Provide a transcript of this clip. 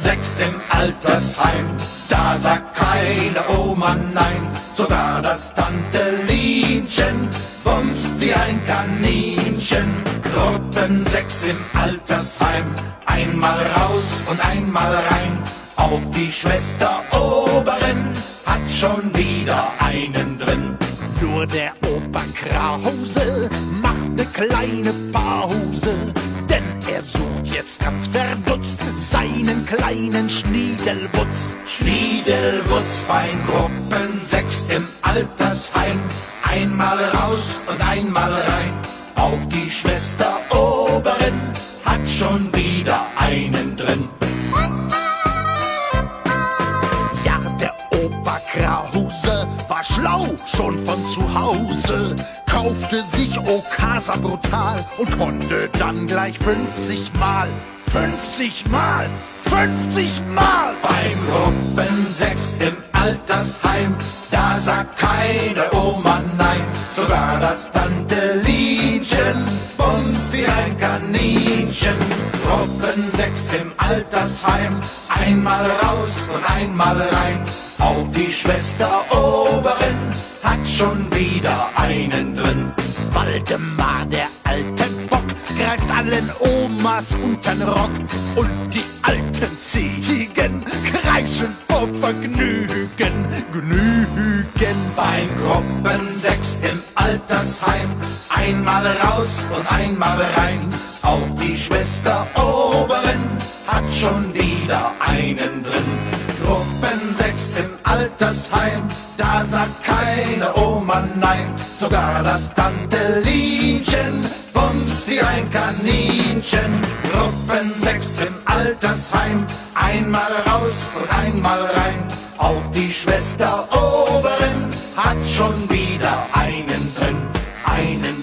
6 im Altersheim. Da sagt keine Oma nein, sogar das Tante Lienchen bumst wie ein Kaninchen. Gruppen 6 im Altersheim, einmal raus und einmal rein. Auch die Schwester Oberin hat schon wieder einen drin. Nur der Opa Krause macht ne kleine Pause, denn er sucht jetzt ganz verdutzt seinen kleinen Schniedelwutz. Schniedelwutz bei Gruppen 6 im Altersheim, einmal raus und einmal rein. Auch die Schwester Oberin hat schon wieder einen drin. Ja, der Opa Krause war schlau schon von zu Hause, kaufte sich Okasa brutal und konnte dann gleich 50 Mal, 50 Mal, 50 Mal. Bei Gruppen 6 im Altersheim, da sagt keine Oma nein, sogar das Tante Lienchen bumst wie ein Kaninchen. Gruppen 6 im Altersheim, einmal raus und einmal rein. Auch die Schwester Oberin hat schon wieder einen drin. Waldemar, der alte Bock, greift allen Omas untern Rock und die alten Ziegen kreischen vor Vergnügen, Gnügen. Bei Gruppen 6 im Altersheim, einmal raus und einmal rein. Auch die Schwester Oberin hat schon wieder einen drin. Gruppen 6 im Altersheim, da sagt keine Oma nein, sogar das Tante Lienchen bumst wie ein Kaninchen. Gruppen 6 im Altersheim, einmal raus und einmal rein. Auch die Schwester Oberin hat schon wieder einen drin, einen